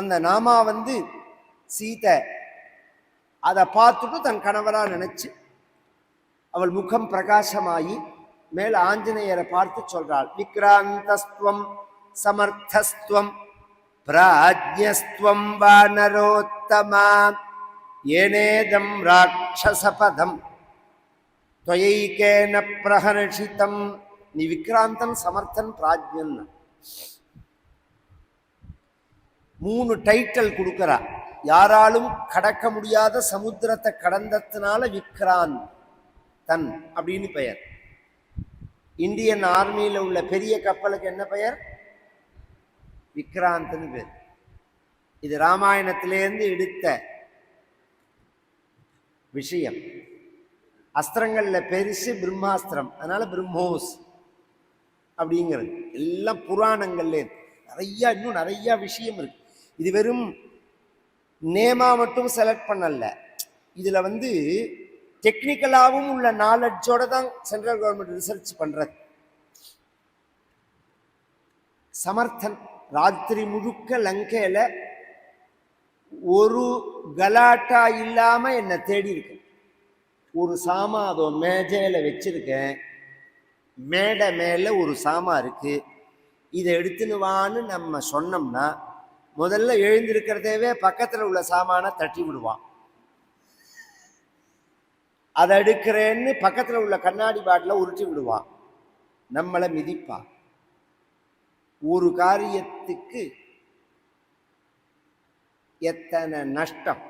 அந்த நாமா சீதை அதை பார்த்துட்டு தன் கணவரா நினைச்சு அவள் முகம் பிரகாசமாயி மேல ஆஞ்சநேயரை பார்த்து சொல்றாள், விக்ராந்தஸ்துவம் சமர்த்தஸ்துவம் பிராஜ்யஸ்துவம் வானரோத்தமா ஏனேதம் ராட்சசபதம் त्वयैकेन प्रहर्षितं. நீ விக்ராந்தன், சமர்த்தன், பிராஜ்யன். 3 டைட்டில் கொடுக்கிறா. யாராலும் கடக்க முடியாத சமுத்திரத்தை கடந்ததுனால விக்ராந்தன் அப்படின்னு பெயர். இந்தியன் ஆர்மியில உள்ள பெரிய கப்பலுக்கு என்ன பெயர்? விக்ராந்தன் பேர். இது ராமாயணத்திலேருந்து எடுத்த விஷயம். அஸ்திரங்கள்ல பெருசு பிரம்மாஸ்திரம், அதனால பிரம்மோஸ் அப்படிங்கிறது. எல்லாம் புராணங்கள்ல இன்னும் நிறைய விஷயம் இருக்கு. இது வெறும் நேமா மட்டும் செலக்ட் பண்ணல. இதுல டெக்னிக்கலாகவும் உள்ள நாலெட்ஜோட தான் சென்ட்ரல் கவர்மெண்ட் ரிசர்ச் பண்றது. சமர்த்தன் ராத்திரி முழுக்க லங்கையில ஒரு கலாட்டா இல்லாம என்னை தேடி இருக்கு. ஒரு சாமா அதோ மேஜையில வச்சிருக்கேன். மேடை மேல ஒரு சாமா இருக்கு, இதை எடுத்துன்னு வான்னு நம்ம சொன்னோம்னா முதல்ல எழுந்திருக்கிறதேவே பக்கத்துல உள்ள சாமான தட்டி விடுவான். அதை எடுக்கிறேன்னு பக்கத்துல உள்ள கண்ணாடி பாட்டில உருட்டி விடுவான், நம்மளை மிதிப்பான். ஒரு காரியத்துக்கு எத்தனை நஷ்டம்.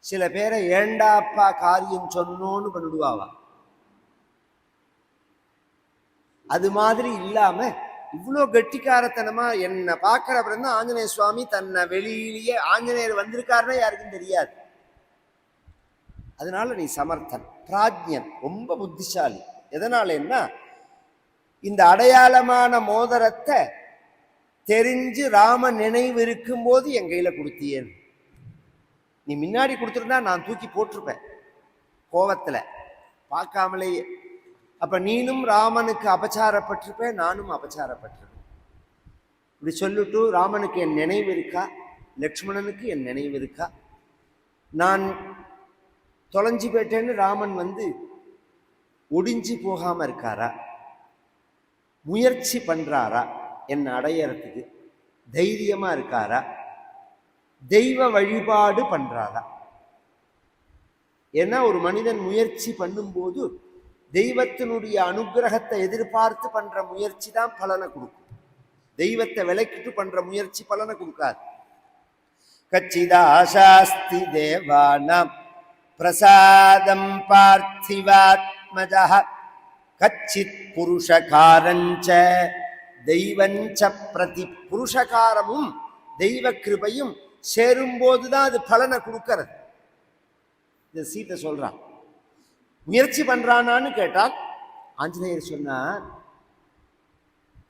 சில பேரை ஏண்டாப்பா காரியம் சொன்னோன்னு பண்ணிடுவாவா. அது மாதிரி இல்லாம இவ்வளோ கெட்டிக்காரத்தனமா என்னை பார்க்கிற அப்புறம் தான் ஆஞ்சநேய சுவாமி தன்னை வெளியிலேயே ஆஞ்சநேயர் வந்திருக்காருன்னா யாருக்கும் தெரியாது. அதனால நீ சமர்த்தன், பிராஜ்யன், ரொம்ப புத்திசாலி. எதனாலன்னா இந்த அடையாளமான மோதிரத்தை தெரிஞ்சு ராம நினைவு இருக்கும் போது என் கையில கொடுத்தியேன். நீ முன்னாடி கொடுத்துருந்தா நான் தூக்கி போட்டிருப்பேன் கோவத்துல, பார்க்காமலேயே. அப்ப நீனும் ராமனுக்கு அபச்சாரப்பட்டிருப்பேன், நானும் அபச்சாரப்பட்டிருப்பேன். இப்படி சொல்லிட்டு ராமனுக்கு என் நினைவு இருக்கா, லக்ஷ்மணனுக்கு என் நினைவு இருக்கா, நான் தொலைஞ்சு போயிட்டேன்னு ராமன் ஒடிஞ்சு போகாம இருக்காரா, முயற்சி பண்றாரா என்னை அடையறதுக்கு, தைரியமா இருக்காரா, தெய்வ வழிபாடு பண்றாரா. ஏன்னா ஒரு மனிதன் முயற்சி பண்ணும்போது தெய்வத்தினுடைய அனுகிரகத்தை எதிர்பார்த்து பண்ற முயற்சி தான் பலனை கொடுக்கும். தெய்வத்தை விலக்கிட்டு பண்ற முயற்சி பலனை கொடுக்காது. கச்சிதாசாஸ்தி தேவானாம் பிரசாதம் பார்த்திவாத்மஜா கச்சித் புருஷகாரஞ்ச தெய்வஞ்ச பிரதி. புருஷகாரமும் தெய்வ கிருபையும் சேரும்போதுதான் அது பலனை கொடுக்கிறது. இந்த சீத்தை சொல்றான். முயற்சி பண்றானான்னு கேட்டால் ஆஞ்சநேயர் சொன்னார்,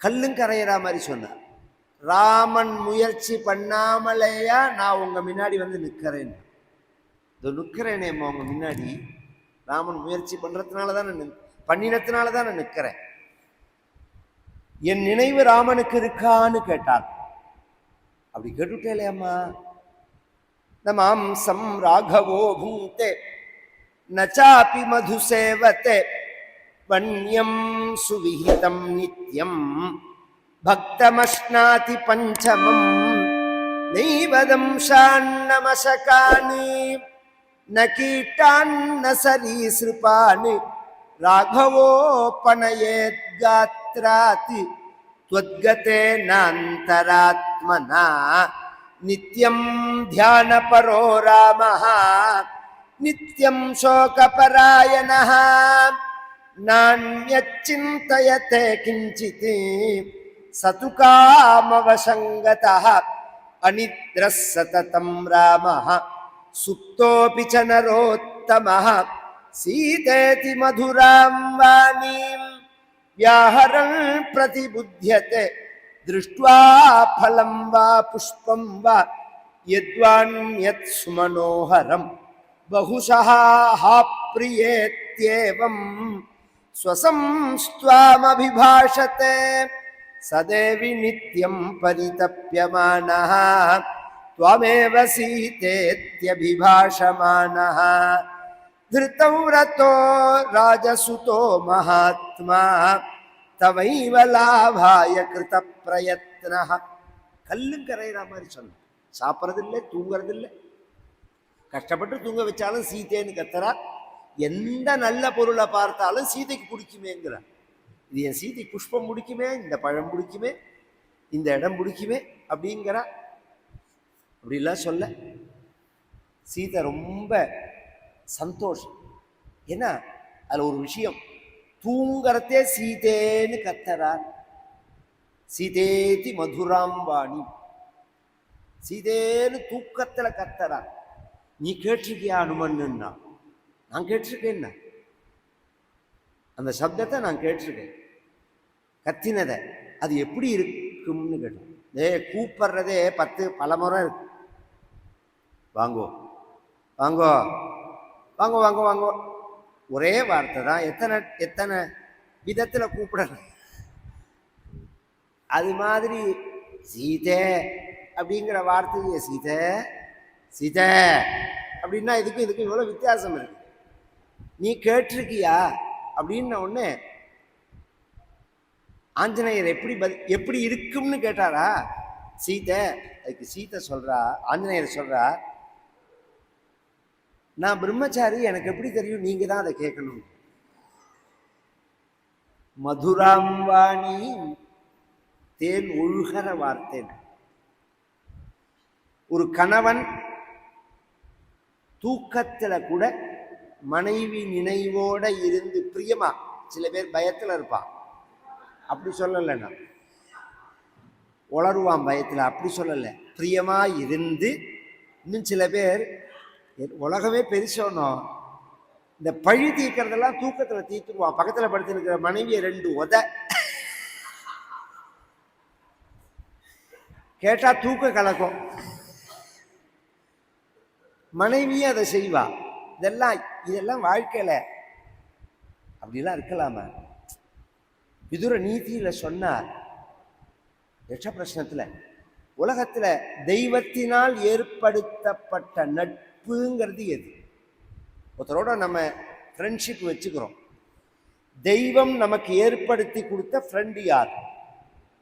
கல்லும் கரையிற மாதிரி சொன்னார். ராமன் முயற்சி பண்ணாமலேயா நான் உங்க முன்னாடி நிற்கிறேன். இதோ நிற்கிறேனேம்மா உங்க முன்னாடி. ராமன் முயற்சி பண்றதுனாலதான் பண்ணினத்தினாலதான் நான் நிற்கிறேன். என் நினைவு ராமனுக்கு இருக்கான்னு கேட்டார். அப்படி கேட்டுட்டே இல்லையம்மா. நமாம்சம் ராகவோ பூந்தே நச்சாபி மதுசேவதே வன்யம் சுவிஹிதம் நித்யம் பக்தமஸ்நாதி பஞ்சமம் நைவதம் ஷான்னமசகானி ந கீட்டான் ந சரீஸ்ருபானி ராகவோ பனயேத் காத்ராதி त्वद्गतेनान्तरात्मना नित्यं ध्यानपरो रामः नित्यं शोकपरायणः नान्यच्चिन्तयते किञ्चित् सतु कामवशङ्गतः अनिद्रः सततं रामः सुप्तोऽपि च नरोत्तमः सीतेति मधुरां वाणीं व्याहरन् प्रतिबुध्यते दृष्ट्वा फलं वा पुष्पं वा यद्वान्यत् सुमनोहरं बहुशः प्रियेत्येवं स्वसंस्त्वामभिभाषते சதேவி நித்யம் பரிதப்யமானः त्वमेव सीतेत्यभिभाषमानः धृतौ रतो राजसुतो महात्मा तवैव लाभाय कृत प्रयत्नः. கல்லும் கரையிற மாதிரி சொன்ன. சாப்பிட்றதில்லை, தூங்குறதில்லை, கஷ்டப்பட்டு தூங்க வச்சாலும் சீதைன்னு கத்துறா. எந்த நல்ல பொருளை பார்த்தாலும் சீதைக்கு பிடிக்குமேங்கிறார். இது என் சீதை புஷ்பம் பிடிக்குமே, இந்த பழம் பிடிக்குமே, இந்த இடம் பிடிக்குமே அப்படிங்கிறா. அப்படிலாம் சொல்ல சீதை ரொம்ப சந்தோஷம். ஏன்னா அதுல ஒரு விஷயம், தூங்கறதே சீதேன்னு கத்தறார். சீதேதி மதுராம் வாணி, சீதேன்னு தூக்கத்துல கத்தறார். நீ கேட்டிருக்கியா அனுமன்னா? நான் கேட்டிருக்கேன்னா, அந்த சப்தத்தை நான் கேட்டிருக்கேன், கத்தினதை. அது எப்படி இருக்கும்னு கேட்டேன். கூப்பிடுறதே பல முறை இருக்கு. வாங்கோ வாங்கோ வாங்கோ வாங்கோ வாங்கோ, ஒரே வார்த்தை தான். எத்தனை விதத்துல கூப்பிடணும். அது மாதிரி சீதை அப்படிங்கிற வார்த்தையே சீதை சீதை அப்படின்னா இதுக்கும் இவ்வளவு வித்தியாசம் இருக்கு. நீ கேட்டிருக்கியா அப்படின்ன உடனே ஆஞ்சநேயர் எப்படி இருக்கும்னு கேட்டாரா சீதை. அதுக்கு சீதை சொல்றா, ஆஞ்சநேயர் சொல்றா, நான் பிரம்மச்சாரி, எனக்கு எப்படி தெரியும்? நீங்க தான் அதை கேட்கணும். மதுராம் வாணி, தேன் ஒழுகிற வார்த்தை. ஒரு கணவன் தூக்கத்துல கூட மனைவி நினைவோட இருந்து பிரியமா, சில பேர் பயத்துல இருப்பான், அப்படி சொல்லலை, நான் உளருவான் பயத்துல, அப்படி சொல்லலை, பிரியமா இருந்து. இன்னும் சில பேர் உலகமே பெருசோனும் இந்த பழி தீர்க்கறதெல்லாம் தூக்கத்துல தீர்த்துருவான். பக்கத்துல படுத்து இருக்கிற மனைவியை 2 உத கேட்டா தூக்க கலக்கும். மனைவியும் அதை செய்வா. இதெல்லாம் வாழ்க்கையில அப்படிலாம் இருக்கலாமா? விதுர நீதியில சொன்னார் யட்ச பிரஷ்னத்துல, உலகத்துல தெய்வத்தினால் ஏற்படுத்தப்பட்ட நட்புங்கிறது எது? ஒருத்தரோட நம்ம ஃப்ரெண்ட்ஷிப் வச்சுக்கிறோம். தெய்வம் நமக்கு ஏற்படுத்தி கொடுத்த ஃப்ரெண்டு யார்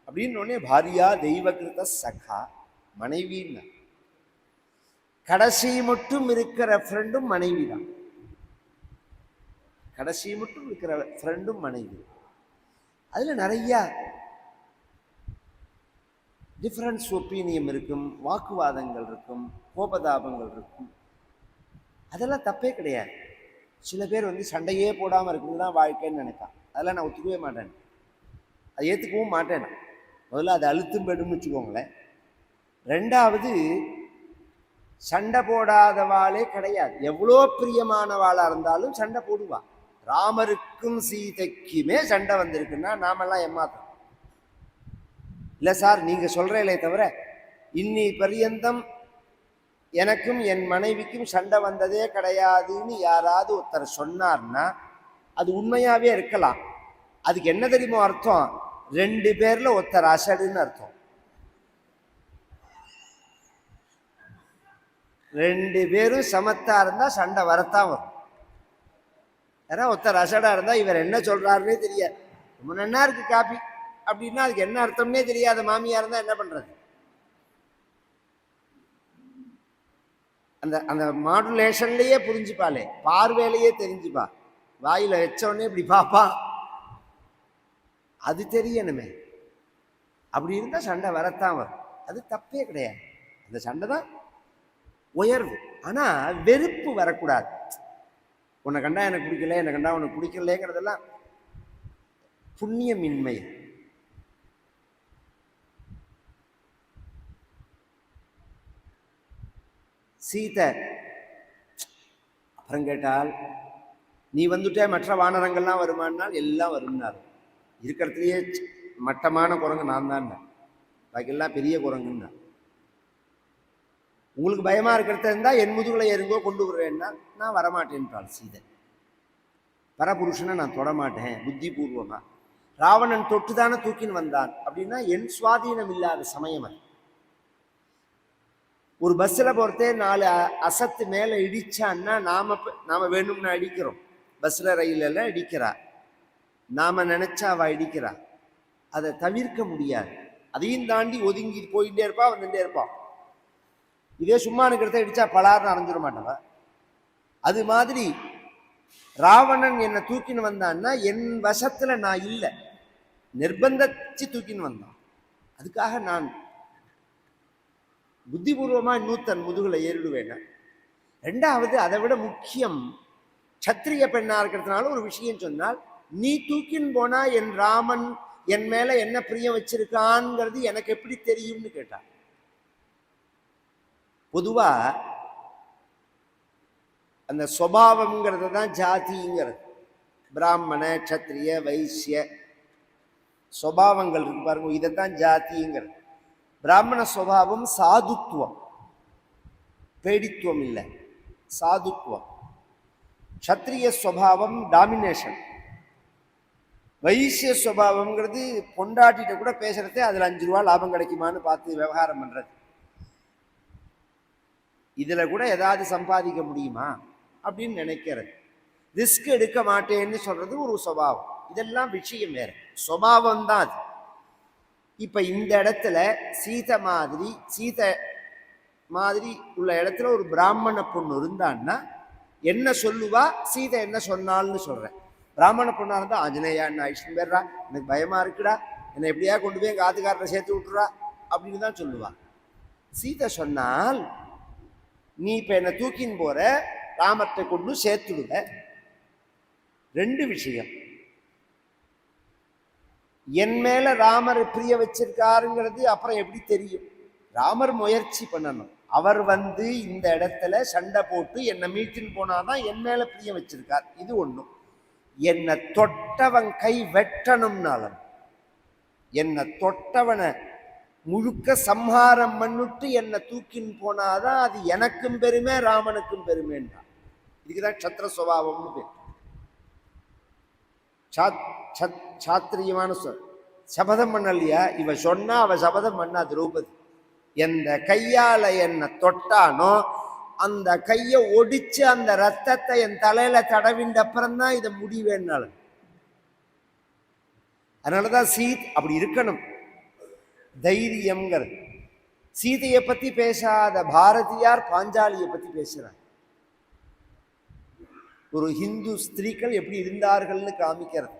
அப்படின்னு உடனே பாரியா தெய்வகிருத சகா, மனைவின்னா. கடைசி மட்டும் இருக்கிற ஃப்ரெண்டும் மனைவி தான். கடைசி மட்டும் இருக்கிற ஃப்ரெண்டும் மனைவி. அதுல நிறைய டிஃபரன்ஸ் ஒப்பீனியன் இருக்கும், வாக்குவாதங்கள் இருக்கும், கோபதாபங்கள் இருக்கும். அதெல்லாம் தப்பே கிடையாது. சில பேர் சண்டையே போடாமல் இருக்குன்னு தான் வாழ்க்கைன்னு நினைப்பான். அதெல்லாம் நான் ஒத்துக்கவே மாட்டேன், அதை ஏற்றுக்கவும் மாட்டேன். நான் முதல்ல அதை அழுத்தும் பெடும்னு வச்சுக்கோங்களேன். 2வது, சண்டை போடாதவாளே கிடையாது. எவ்வளோ பிரியமானவாளாக இருந்தாலும் சண்டை போடுவா. ராமருக்கும் சீதைக்குமே சண்டை வந்திருக்குன்னா நாமெல்லாம் ஏமாத்தோம். இல்லை சார், நீங்கள் சொல்கிறீங்களே தவிர இன்னி பரியந்தம் எனக்கும் என் மனைவிக்கும் சண்டை வந்ததே கிடையாதுன்னு யாராவது ஒருத்தர் சொன்னார்னா அது உண்மையாகவே இருக்கலாம். அதுக்கு என்ன தெரியுமோ அர்த்தம்? 2 பேர்ல ஒருத்தர் அசடுன்னு அர்த்தம். 2 பேரும் சமத்தா இருந்தா சண்டை வரத்தான் வரும். ஏன்னா ஒருத்தர் அசடா இருந்தா இவர் என்ன சொல்றாருன்னே தெரியாது. ரொம்ப நன்னா இருக்கு காப்பி அப்படின்னா அதுக்கு என்ன அர்த்தம்னே தெரியாத மாமியா இருந்தா என்ன பண்றது? அந்த அந்த மாடுலேஷன்லயே புரிஞ்சுப்பாளே, பார்வையிலேயே தெரிஞ்சுப்பா. வாயில வச்சோடனே இப்படி பாப்பா, அது தெரியணுமே. அப்படி இருந்தா சண்டை வரத்தான் வரும். அது தப்பே கிடையாது. அந்த சண்டை தான் உயர்வு. ஆனா வெறுப்பு வரக்கூடாது. உன்னை கண்டா எனக்கு பிடிக்கல, என்னை கண்டா உனக்கு பிடிக்கலங்கிறதெல்லாம் புண்ணியமின்மை. சீதை அப்புறம் கேட்டால், நீ வந்துட்டே மற்ற வானரங்கள்லாம் வருமானால் எல்லாம் வரும்னாரு. இருக்கிறதுலையே மட்டமான குரங்கு நான் தான், பாக்கெல்லாம் பெரிய குரங்குன்னா. உங்களுக்கு பயமா இருக்கிறத இருந்தா என் முதுகுலை எருங்கோ கொண்டு வருவேன்னா நான் வரமாட்டேன்றாள் சீதை. பரபுருஷனை நான் தொடமாட்டேன் புத்தி பூர்வமா. ராவணன் தொட்டுதானே தூக்கின்னு வந்தான் அப்படின்னா என் சுவாதீனம் இல்லாத சமயம் அது. ஒரு பஸ்ல போறதே 4 அசத்து மேல இடிச்சான்னா நாம வேணும்னு அடிக்கிறோம். பஸ்ல ரயில்ல இடிக்கிறா, நாம நினைச்சா அவ இடிக்கிறா, அதை தவிர்க்க முடியாது. அதையும் தாண்டி ஒதுங்கி போயிட்டே இருப்பா, வந்துட்டே இருப்பான். இதே சும்மா இருக்கிறத இடிச்சா பலார்னு அரைஞ்சிட மாட்டவ. அது மாதிரி ராவணன் என்னை தூக்கின்னு வந்தான்னா என் வசத்துல நான் இல்லை, நிர்பந்திச்சு தூக்கின்னு வந்தான். அதுக்காக நான் புத்திபூர்வமா இன்னூத்தன் முதுகுல ஏறிடுவேன். ரெண்டாவது, அதை விட முக்கியம், சத்திரிய பெண்ணா இருக்கிறதுனால ஒரு விஷயம் சொன்னால், நீ தூக்கின்னு போனா என் ராமன் என் மேல என்ன பிரியம் வச்சிருக்கான்ங்கிறது எனக்கு எப்படி தெரியும்னு கேட்டான். பொதுவா அந்த சுபாவம்ங்கிறது தான் ஜாதிங்கிறது. பிராமண சத்திரிய வைசிய சுபாவங்கள் இருக்கு பாருங்க, இதைத்தான் ஜாதிங்கிறது. பிராமண சுபாவம் சாதுத்துவம், பேடித்துவம் இல்லை, சாதுத்துவம். சத்திரிய சுபாவம் டாமினேஷன். வைசிய சுபாவம்ங்கிறது பொண்டாட்டிட்ட கூட பேசுறதே அதுல 5 ரூபா லாபம் கிடைக்குமான்னு பார்த்து விவகாரம் பண்றது. இதுல கூட ஏதாவது சம்பாதிக்க முடியுமா அப்படின்னு நினைக்கிறது. ரிஸ்க் எடுக்க மாட்டேன்னு சொல்றது ஒரு சுபாவம். இதெல்லாம் விஷயம் வேற, சுபாவம் தான் அது. இப்ப இந்த இடத்துல சீதை மாதிரி உள்ள இடத்துல ஒரு பிராமண பொண்ணு இருந்தான்னா என்ன சொல்லுவா, சீதை என்ன சொன்னால்னு சொல்றேன். பிராமண பொண்ணா இருந்தா, ஆஞ்சநேயா என்ன ஐஷ்ணு பேர்றா, எனக்கு பயமா இருக்குடா, என்னை எப்படியா கொண்டு போய் எங்க ஆத்துக்காரரை சேர்த்து விட்டுறா அப்படின்னு தான் சொல்லுவா. சீதை சொன்னால், நீ இப்ப என்ன தூக்கின்னு போற, ராமத்தை கொண்டு சேர்த்துடுவ. 2 விஷயம். என் மேல ராமர் பிரிய வச்சிருக்காருங்கிறது அப்புறம் எப்படி தெரியும்? ராமர் முயற்சி பண்ணணும். அவர் இந்த இடத்துல சண்டை போட்டு என்னை மீட்டின்னு போனாதான் என் மேல பிரிய வச்சிருக்கார். இது ஒண்ணும். என்னை தொட்டவன் கை வெட்டணும்னாலும், என்னை தொட்டவனை முழுக்க சம்ஹாரம் பண்ணிட்டு என்னை தூக்கின்னு போனாதான் அது எனக்கும் பெருமை, ராமனுக்கும் பெருமைன்றான். இதுக்குதான் சத்திர சுபாவம்னு பேர். சாத்திரியமான சபதம் பண்ணலையா? இவ சொன்னா அவ சபதம் பண்ணா திரௌபதி. எந்த கையால என்ன தொட்டானோ அந்த கையை ஒடிச்சு அந்த ரத்தத்தை என் தலையில தடவின்ற அப்புறம்தான் இதை முடிவேன்னால. அதனாலதான் அப்படி இருக்கணும், தைரியம்ங்கிறது. சீதையை பத்தி பேசாத பாரதியார் பாஞ்சாலியை பத்தி பேசுறார். ஒரு ஹிந்து ஸ்திரீகள் எப்படி இருந்தார்கள்னு காமிக்கிறது.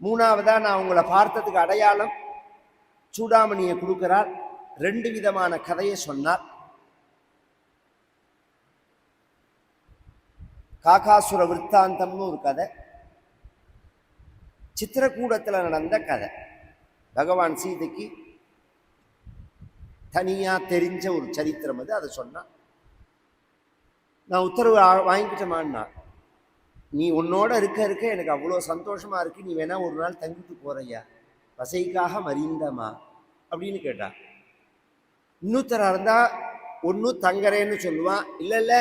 3வதா நான் உங்களை பார்த்ததுக்கு அடையாளம் சூடாமணியை கொடுக்கிறார். 2 விதமான கதையை சொன்னார். காகாசுர விற்த்தாந்தம்னு ஒரு கதை, சித்திரக்கூடத்துல நடந்த கதை. பகவான் சீதைக்கு தனியா தெரிஞ்ச ஒரு சரித்திரம் அது. அதை சொன்னா, நான் உத்தரவு வாங்கிக்கிட்டேமான்னா, நீ உன்னோட இருக்க எனக்கு அவ்வளோ சந்தோஷமா இருக்கு, நீ வேணா ஒரு நாள் தங்கிட்டு போறையா, வசைக்காக மறிந்தமா அப்படின்னு கேட்டா. இன்னொருத்தரா இருந்தா ஒன்னு தங்கறேன்னு சொல்லுவான், இல்ல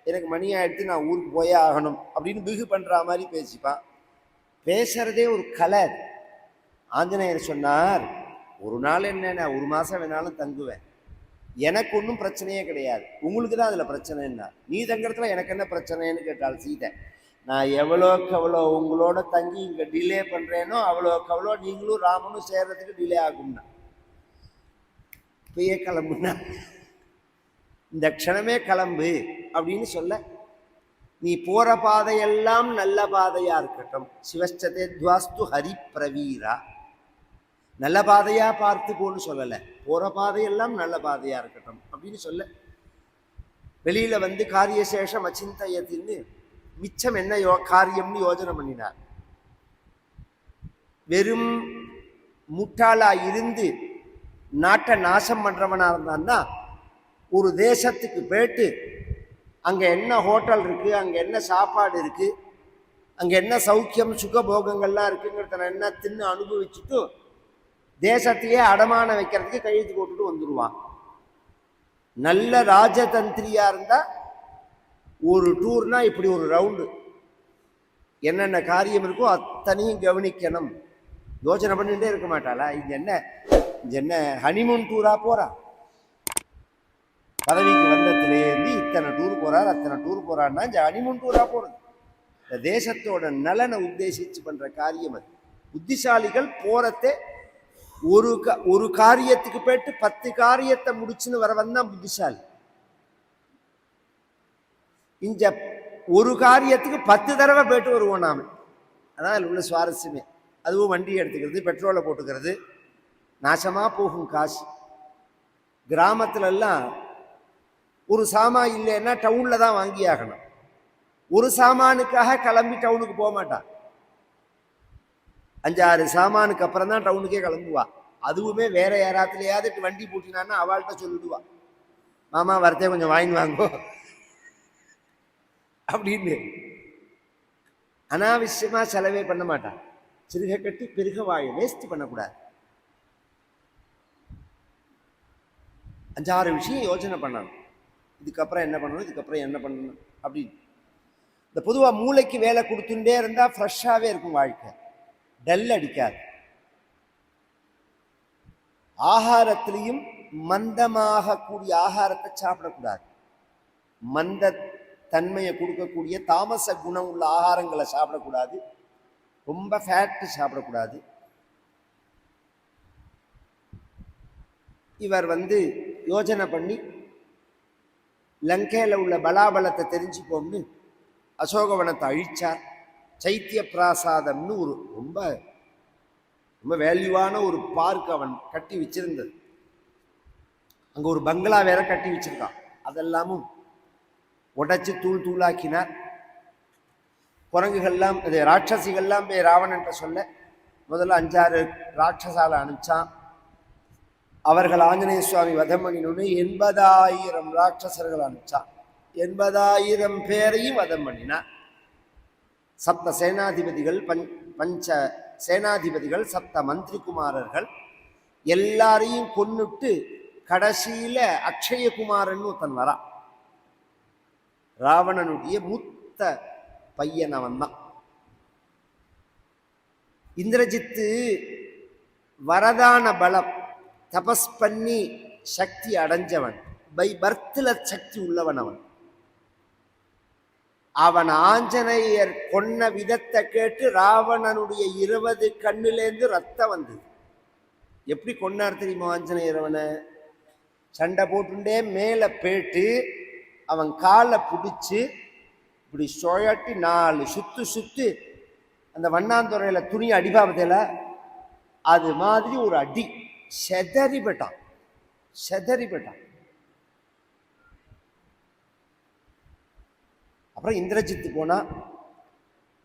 எனக்கு மணி ஆயிடுத்து, நான் ஊருக்கு போயே ஆகணும் அப்படின்னு பிகு பண்ற மாதிரி பேசிப்பான். பேசுறதே ஒரு கலை. ஆஞ்சநேயர் சொன்னார், ஒரு நாள் என்ன, 1 மாசம் வேணாலும் தங்குவேன், எனக்கு ஒன்றும் பிரச்சனையே கிடையாது, உங்களுக்கு தான் அதுல பிரச்சனைன்னா. நீ தங்குறதுல எனக்கு என்ன பிரச்சனைன்னு கேட்டாள் சீதை. நான் எவ்வளோக்கு எவ்வளோ உங்களோட தங்கி இங்க டிலே பண்றேனோ அவ்வளோக்கு அவ்வளோ நீங்களும் ராமனும் சேர்றதுக்கு டிலே ஆகும்னா. இப்பயே கிளம்புனா, இந்த க்ஷணமே கிளம்பு அப்படின்னு சொல்ல, நீ போற பாதையெல்லாம் நல்ல பாதையா இருக்கட்டும், சிவச்சதே துவாஸ்து ஹரி பிரவீரா, நல்ல பாதையா பார்த்து போன்னு சொல்லலை, போற பாதையெல்லாம் நல்ல பாதையா இருக்கட்டும் அப்படின்னு சொல்ல. வெளியில காரியசேஷம் அச்சிந்தயத்தின்னு மிச்சம் என்ன காரியம்னு யோஜனை பண்ணினார். வெறும் முட்டாளா இருந்து நாட்டை நாசம் பண்றவனா இருந்தான்னா, ஒரு தேசத்துக்கு போயிட்டு அங்க என்ன ஹோட்டல் இருக்கு, அங்க என்ன சாப்பாடு இருக்கு, அங்க என்ன சௌக்கியம் சுகபோகங்கள்லாம் இருக்குங்கிறத என்ன தின்னு அனுபவிச்சுட்டு தேசத்தையே அடமான வைக்கிறதுக்கு கையெழுத்து போட்டுட்டு வந்துடுவான். நல்ல ராஜதந்திரியா இருந்தா ஒரு டூர்னா இப்படி ஒரு ரவுண்டு, என்னென்ன காரியம் இருக்கோ அத்தனையும் கவனிக்கணும். யோசனை பண்ணிட்டே இருக்க மாட்டாளா? இங்க என்ன ஹனிமூன் டூரா போறா? பதவிக்கு வந்ததுலேருந்து இத்தனை டூர் போறார், அத்தனை டூர் போறான்னா இந்த ஹனிமூன் டூரா போறது. இந்த தேசத்தோட நலனை உத்தேசிச்சு பண்ற காரியம் அது. புத்திசாலிகள் போறதே ஒரு காரியத்துக்கு போயிட்டு 10 காரியத்தை முடிச்சுன்னு வரவன் தான் புத்திசாலி. இந்த ஒரு காரியத்துக்கு 10 தடவை போயிட்டு வருவோம் நாம. அதான் அதில் உள்ள சுவாரஸ்யமே. அதுவும் வண்டியை எடுத்துக்கிறது, பெட்ரோலை போட்டுக்கிறது, நாசமா போகும் காசு. கிராமத்துல எல்லாம் ஒரு சாமான் இல்லைன்னா டவுன்ல தான் வாங்கி ஆகணும். ஒரு சாமானுக்காக கிளம்பி டவுனுக்கு போக மாட்டான். 5-6 சாமானுக்கு அப்புறம் தான் டவுனுக்கே கிளம்புவா. அதுவுமே வேற யாராத்துலையாவது வண்டி பூட்டினான்னா அவள்கிட்ட சொல்லிடுவா, மாமா வரத்தே கொஞ்சம் வாங்கி வாங்கோ அப்படின்னு. அனாவசியமா செலவே பண்ண மாட்டான். சிறுக கட்டி பெருக வாழ வேஸ்ட் பண்ணக்கூடாது. 5-6 விஷயம் யோசனை பண்ணணும். இதுக்கப்புறம் என்ன பண்ணணும், இதுக்கப்புறம் என்ன பண்ணணும் அப்படின்னு. இந்த பொதுவா மூளைக்கு வேலை கொடுத்துட்டே இருந்தா ஃப்ரெஷ்ஷாவே இருக்கும் வாழ்க்கை, டல் அடிக்காது. ஆகாரத்திலையும் மந்தமாக கூடிய ஆகாரத்தை சாப்பிடக்கூடாது. மந்த தன்மையை கொடுக்கக்கூடிய தாமச குணம் உள்ள ஆகாரங்களை சாப்பிடக்கூடாது. ரொம்ப ஃபேட்டு சாப்பிடக்கூடாது. இவர் யோஜனை பண்ணி லங்கையில் உள்ள பலாபலத்தை தெரிஞ்சுப்போம்னு அசோகவனத்தை அழிச்சார். சைத்திய பிராசாதம்னு ஒரு ரொம்ப ரொம்ப வேல்யூவான ஒரு பார்க் அவன் கட்டி வச்சிருந்தது. அங்கே ஒரு பங்களா வேற கட்டி வச்சிருக்கான். அதெல்லாமும் உடைச்சு தூள் தூளாக்கினார். குரங்குகள்லாம் இது ராட்சசிகள்லாம் போய் ராவணன்ட்ட சொல்ல முதல்ல 5-6 ராட்சசால அனுப்பிச்சான். அவர்கள் ஆஞ்சநேய சுவாமி வதம் பண்ணினோன்னு 80,000 ராட்சசர்கள் அனுப்பிச்சான். 80,000 பேரையும் வதம் பண்ணினார். 7 சேனாதிபதிகள், 5 சேனாதிபதிகள், 7 மந்திரி குமாரர்கள் எல்லாரையும் கொன்னுட்டு கடைசியில அக்ஷயகுமாரன் ஒருத்தன் வரா. ராவணனுடைய மூத்த பையன் அவன் தான். இந்திரஜித்து வரதான பலம் தபஸ் பண்ணி சக்தி அடைஞ்சவன், பை பர்த்ல சக்தி உள்ளவன் அவன். அவன் ஆஞ்சநேயர் கொன்ன விதத்தை கேட்டு ராவணனுடைய 20 கண்ணிலேருந்து ரத்தம் வந்தது. எப்படி கொன்னார் தெரியுமா ஆஞ்சநேயர்? அவனை சண்டை போட்டுண்டே மேலே போயிட்டு அவன் காலை பிடிச்சு இப்படி சுழட்டி 4 சுத்து அந்த வண்ணாந்துறையில துணி அடிபாபத்தில் அது மாதிரி ஒரு அடி செதறி போட்டான். அப்புறம் இந்திரஜித்து போனா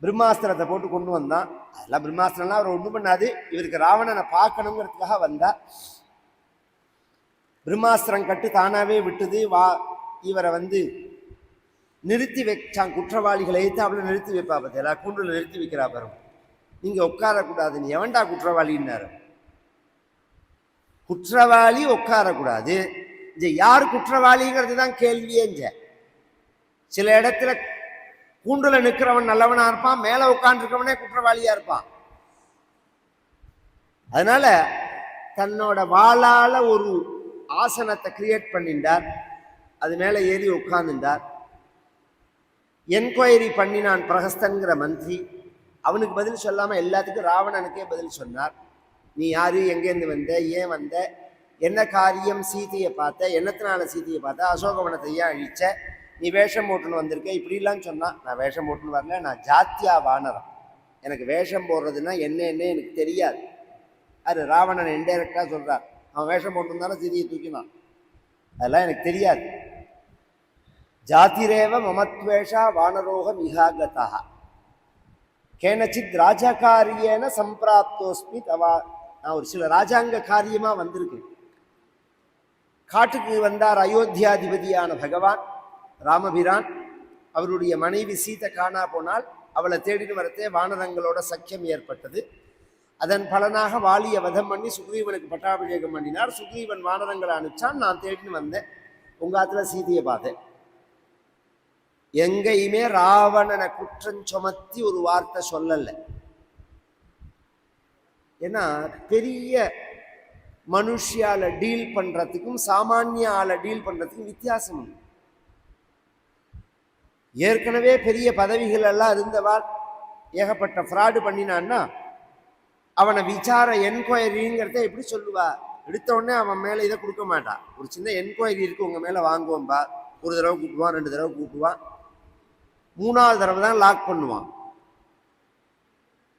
பிரம்மாஸ்திரத்தை போட்டு கொண்டு வந்தான். அதெல்லாம் பிரம்மாஸ்திரம்லாம் அவர் ஒன்றும் பண்ணாது. இவருக்கு ராவணனை பார்க்கணுங்கிறதுக்காக வந்தா. பிரம்மாஸ்திரம் கட்டு தானாவே விட்டுது. இவரை நிறுத்தி வச்சான். குற்றவாளிகளை எடுத்து அவளை நிறுத்தி வைப்பா பார்த்தா, கூண்டில் நிறுத்தி வைக்கிறா பாருங்க. நீங்க உட்காரக்கூடாது, நீ எவன்டா குற்றவாளின்னாரு. குற்றவாளி உட்காரக்கூடாது. யார் குற்றவாளிங்கிறது தான் கேள்வியே. சில இடத்துல கூண்டுல நிற்கிறவன் நல்லவனா இருப்பான், மேல உட்கார்ந்துருக்கவனே குற்றவாளியா இருப்பான். அதனால தன்னோட வாளால ஒரு ஆசனத்தை கிரியேட் பண்ணிட்டார். அது மேல ஏறி உட்கார்ந்துட்டார். என்கொயரி பண்ணினான் பிரகஸ்தன்கிற மந்திரி. அவனுக்கு பதில் சொல்லாம எல்லாத்துக்கும் ராவணனுக்கே பதில் சொன்னார். நீ யாரு, எங்கேருந்து வந்த, ஏன் வந்த, என்ன காரியம், சீதையை பார்த்த, என்னத்தினால சீதையை பார்த்த, அசோகவனத்தை ஏன் அழிச்ச, நீ வேஷம் போட்டுன்னு வந்திருக்க, இப்படிலாம் சொன்னான். நான் வேஷம் போட்டுன்னு வரல, நான் ஜாத்தியா வானரம், எனக்கு வேஷம் போடுறதுன்னா என்னன்னு எனக்கு தெரியாது. அது ராவணன் இன்டைரக்டா சொல்றார். அவன் வேஷம் போட்டுருந்தாலும் சீதையை தூக்கினான், அதெல்லாம் எனக்கு தெரியாது. ஜாதிரேவ மமத்வேஷா வானரோக மிகாகதா கேனச்சித் ராஜகாரியேன சம்பிராப்தோஸ்மி தவா. நான் ஒரு சில ராஜாங்க காரியமா வந்திருக்கேன். காட்டுக்கு வந்தார் அயோத்தியாதிபதியான பகவான் ராமபிரான். அவருடைய மனைவி சீதை காணா போனால் அவளை தேடின்னு வரத்தே வானரங்களோட சக்கியம் ஏற்பட்டது. அதன் பலனாக வாலிய வதம் பண்ணி சுக்ரீவனுக்கு பட்டாபிஷேகம் பண்ணினார். சுக்ரீவன் வானரங்களை அனுப்பிச்சான். நான் தேடின்னு வந்தேன், உங்க ஆத்துல சீதையை பார்த்தேன். எங்கேயுமே ராவணனை குற்றம் சுமத்தி ஒரு வார்த்தை சொல்லல. ஏன்னா பெரிய மனுஷியால டீல் பண்றதுக்கும் சாமானிய ஆளை டீல் பண்றதுக்கும் வித்தியாசம். ஏற்கனவே பெரிய பதவிகள் எல்லாம் இருந்தவாள் ஏகப்பட்ட ஃப்ராடு பண்ணினான்னா அவனை விசார என்கொயரிங்கிறத எப்படி சொல்லுவா? எடுத்த உடனே அவன் மேல இதை கொடுக்க மாட்டான். ஒரு சின்ன என்கொயரி இருக்கு உங்க மேல வாங்குவோம்பா, ஒரு தடவை கூப்பிடுவான், 2 தடவை கூப்பிடுவான், 3வது தடவை தான் லாக் பண்ணுவான்.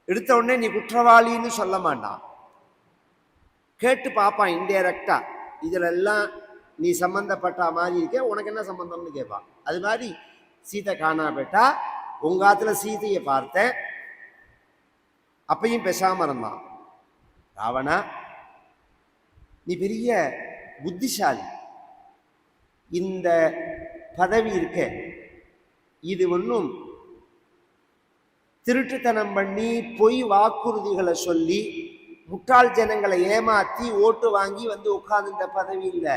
எடுத்த உடனே நீ குற்றவாளின்னு சொல்ல மாட்டான். கேட்டு பார்ப்பான் இன்டைரக்டா, இதுல எல்லாம் நீ சம்பந்தப்பட்ட மாதிரி இருக்க, உனக்கு என்ன சம்பந்தம்னு கேட்பான். அது மாதிரி சீதை காணா போயிட்டா, உங்க ஆத்துல சீதையை பார்த்தேன், அப்பையும் பேசாம இருந்தான். ராவணா, நீ பெரிய புத்திசாலி. இந்த பதவி இருக்க, இது ஒன்றும் திருட்டுத்தனம் பண்ணி பொய் வாக்குறுதிகளை சொல்லி முட்டாள் ஜனங்களை ஏமாத்தி ஓட்டு வாங்கி வந்து உட்கார்ந்த பதவி இல்லை.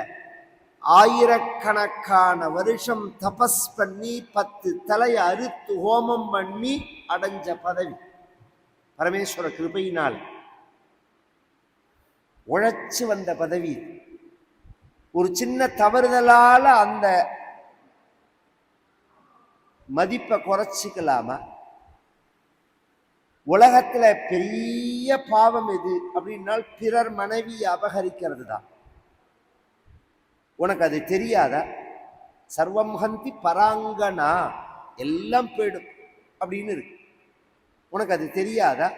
ஆயிரக்கணக்கான வருஷம் தபஸ் பண்ணி 10 தலையை அறுத்து ஹோமம் பண்ணி அடைஞ்ச பதவி. பரமேஸ்வர கிருபையினால் உழைச்சு வந்த பதவி. ஒரு சின்ன தவறுதலால அந்த மதிப்பை குறைச்சிக்கலாமா? உலகத்துல பெரிய பாவம் எது அப்படின்னால் பிறர் மனைவியை அபகரிக்கிறது தான். உனக்கு அது தெரியாதா? சர்வம் ஹந்தி பராங்கனா, எல்லாம் போயிடும் அப்படின்னு இருக்கு. உனக்கு அது தெரியாதா?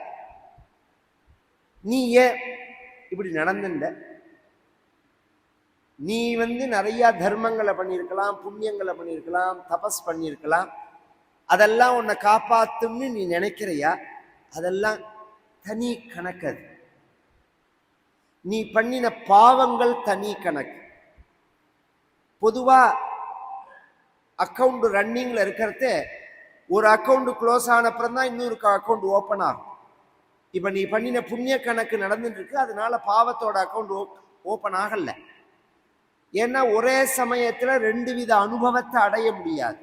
நீ ஏன் இப்படி நடந்துட்ட? நீ நிறைய தர்மங்களை பண்ணியிருக்கலாம், புண்ணியங்களை பண்ணியிருக்கலாம், தபஸ் பண்ணியிருக்கலாம். அதெல்லாம் உன்னை காப்பாத்தும்னு நீ நினைக்கிறையா? அதெல்லாம் தனி கணக்கு. நீ பண்ணின பாவங்கள் தனி கணக்கு. பொதுவா அக்கௌண்ட் ரன்னிங்ல இருக்கிறது, ஒரு அக்கௌண்ட் க்ளோஸ் ஆன அப்புறம் தான் இன்னொரு அக்கௌண்ட் ஓப்பன் ஆகும். இப்ப நீ பண்ணின புண்ணிய கணக்கு நடந்துட்டு இருக்கு, அதனால பாவத்தோட அக்கௌண்ட் ஓப்பன் ஆகல. ஏன்னா ஒரே சமயத்துல 2 வித அனுபவத்தை அடைய முடியாது.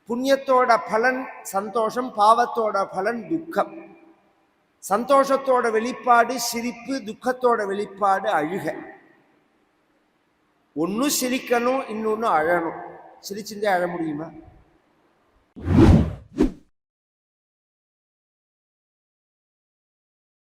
புண்ணியத்தோட பலன் சந்தோஷம், பாவத்தோட பலன் துக்கம். சந்தோஷத்தோட வெளிப்பாடு சிரிப்பு, துக்கத்தோட வெளிப்பாடு அழுக. ஒன்னு சிரிக்கணும், இன்னொன்னு அழணும். சிரிச்சுட்டே அழ முடியுமா?